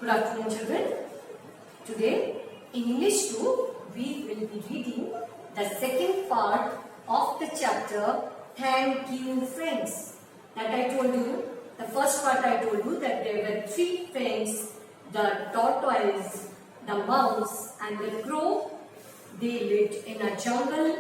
Good afternoon, children. Today, in English 2, we will be reading the second part of the chapter, Thank You Friends. That I told you, the first part I told you that there were three friends, the tortoise, the mouse and the crow. They lived in a jungle.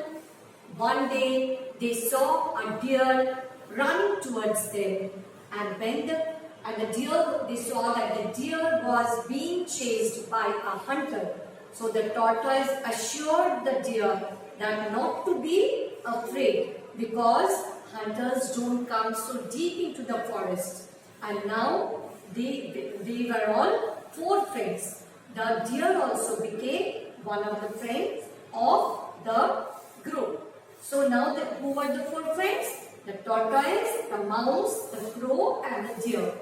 One day, they saw a deer running towards them, and they saw that the deer was being chased by a hunter. So the tortoise assured the deer that not to be afraid because hunters don't come so deep into the forest. And now they were all four friends. The deer also became one of the friends of the group. So now who were the four friends? The tortoise, the mouse, the crow and the deer.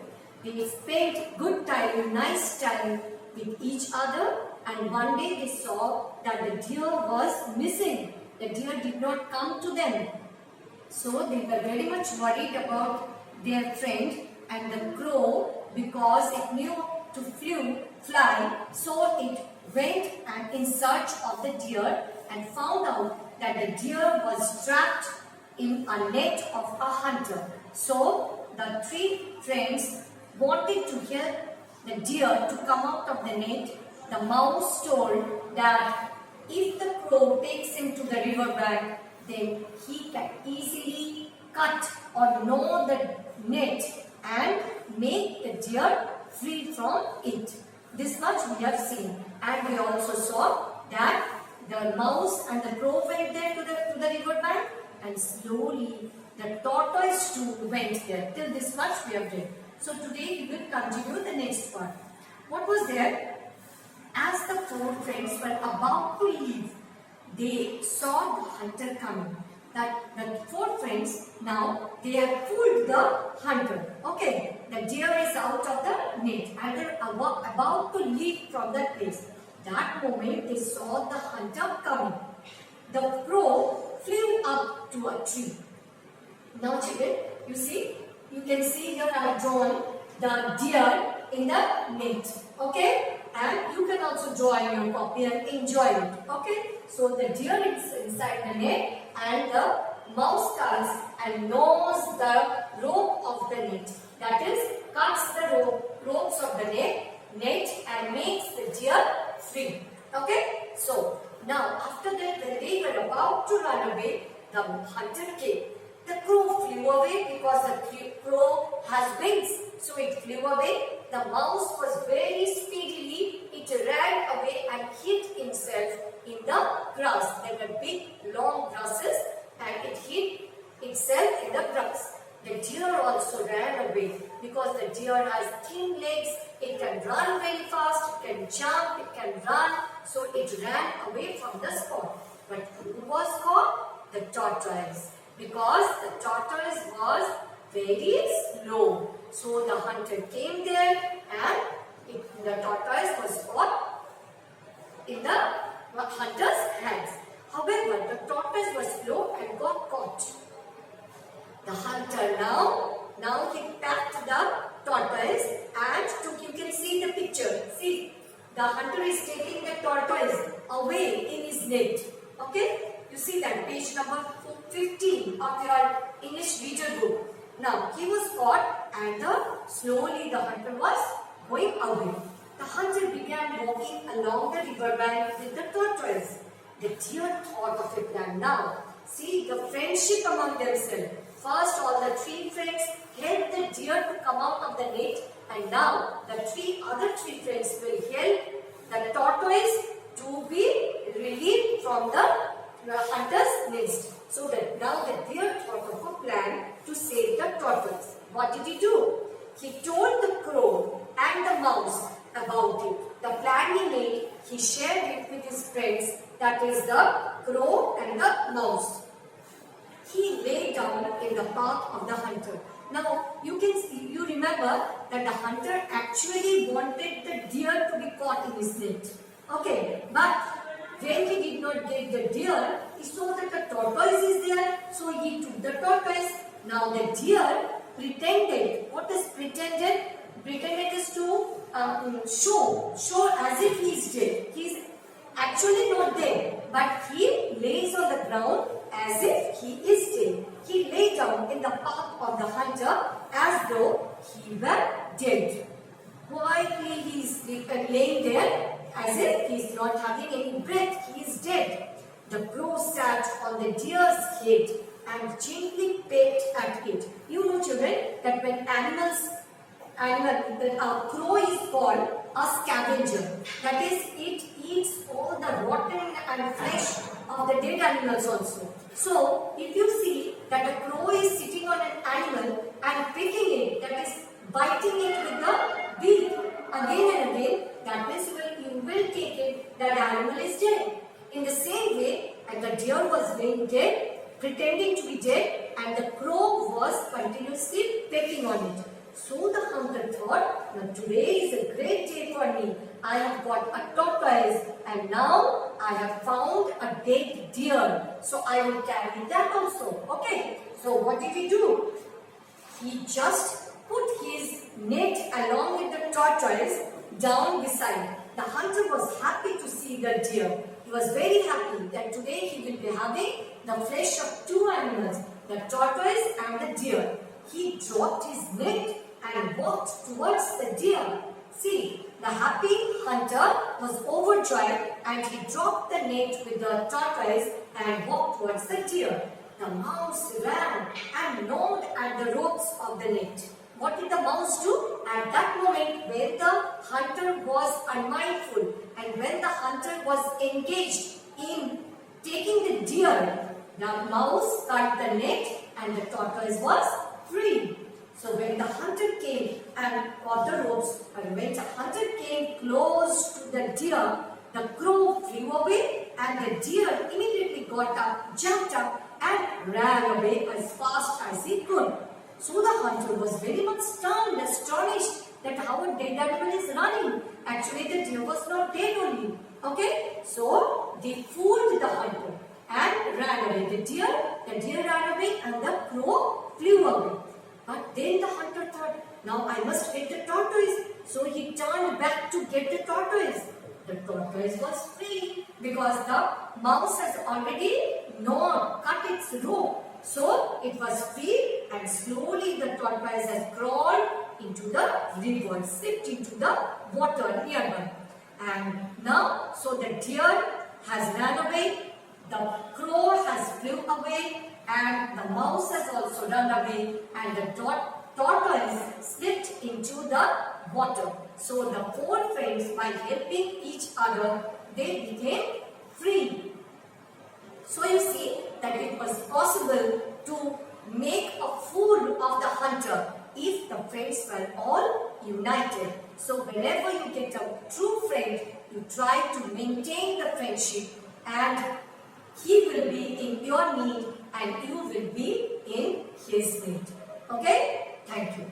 They spent good time, nice time with each other, and one day they saw that the deer was missing. The deer did not come to them. So they were very much worried about their friend and the crow because it knew to fly. So it went and in search of the deer and found out that the deer was trapped in a net of a hunter. So the three friends wanted to help the deer to come out of the net. The mouse told that if the crow takes him to the river bank, then he can easily cut or gnaw the net and make the deer free from it. This much we have seen, and we also saw that the mouse and the crow went there to the river bank, and slowly the tortoise too went there. Till this much we have read. So today we will continue the next part. What was there? As the four friends were about to leave, they saw the hunter coming. That the four friends now they have fooled the hunter. Okay, the deer is out of the net and they are about to leave from that place. That moment they saw the hunter coming. The crow flew up to a tree. Now children, you can see here I have drawn the deer in the net. Okay, and you can also draw in your copy and enjoy it. Okay, so the deer is inside the net and the mouse comes and gnaws the rope of the net. That is, cuts the ropes of the net and makes the deer free. Okay, so now after that when they were about to run away, the hunter came. The crow flew away because the crow has wings. So it flew away. The mouse was very speedily, it ran away and hid himself in the grass. There were big long grasses and it hid itself in the grass. The deer also ran away because the deer has thin legs. It can run very fast, it can jump, it can run. So it ran away from the spot. But who was caught? The tortoise. Because the tortoise was very slow. So the hunter came there and the tortoise was caught in the hunter's hands. However, the tortoise was slow and got caught. The hunter now he packed the tortoise and you can see the picture. See, the hunter is taking the tortoise away in his net. Okay, you see that page number 15 of your English reader book. Now he was caught and slowly the hunter was going away. The hunter began walking along the river bank with the tortoise. The deer thought of a plan now. See the friendship among themselves. First all the three friends helped the deer to come out of the net, and now the other three friends will help the tortoise to be relieved from the hunter's nest. So that now the deer thought of a plan to save the tortoise. What did he do? He told the crow and the mouse about it. The plan he made, he shared it with his friends, that is the crow and the mouse. He lay down in the path of the hunter. Now you remember that the hunter actually wanted the deer to be caught in his net. Okay, but when he did not get the deer, he saw that the tortoise is there, so he took the tortoise. Now the deer pretended. What is pretended? Pretended is to show as if he is dead. He is actually not dead, but he lays on the ground as if he is dead. He lay down in the path of the hunter as though he were dead. Quietly he is laying there as if he is not having any breath. He is dead. The crow sat on the deer's head and gently pecked at it. You know, children, that when a crow is called a scavenger. That is, it eats all the rotten and flesh of the dead animals also. So, if you see that a crow is sitting on an animal and picking it, that is biting it with the beak again and again, that means you will take it that the animal is dead. In the same way, and the deer was laying dead, pretending to be dead, and the crow was continuously pecking on it. So the hunter thought, now today is a great day for me. I have got a tortoise and now I have found a dead deer. So I will carry that also. Okay. So what did he do? He just put his net along with the tortoise down beside. The hunter was happy to see the deer. He was very happy that today he will be having the flesh of two animals, the tortoise and the deer. He dropped his net and walked towards the deer. See, the happy hunter was overjoyed and he dropped the net with the tortoise and walked towards the deer. The mouse ran and gnawed at the ropes of the net. What did the mouse do? At that moment when the hunter was unmindful and when the hunter was engaged in taking the deer, the mouse cut the net and the tortoise was free. So when the hunter came and caught the ropes, and when the hunter came close to the deer, the crow flew away and the deer immediately got up, jumped up and ran away as fast as he could. So the hunter was very much stunned, astonished that how a dead animal is running. Actually the deer was not dead only. Okay, so they fooled the hunter and ran away. The deer ran away and the crow flew away. But then the hunter thought, now I must get the tortoise. So he turned back to get the tortoise. The tortoise was free because the mouse has already cut its rope. So it was free and slowly the tortoise has crawled into the river, slipped into the water nearby. And now, so the deer has ran away, the crow has flew away, and the mouse has also run away, and the tortoise slipped into the water. So the four friends, by helping each other, they became free. So you see that it was possible to make a fool of the hunter if the friends were all united. So whenever you get a true friend, you try to maintain the friendship and he will be in your need and you will be in his need. Okay? Thank you.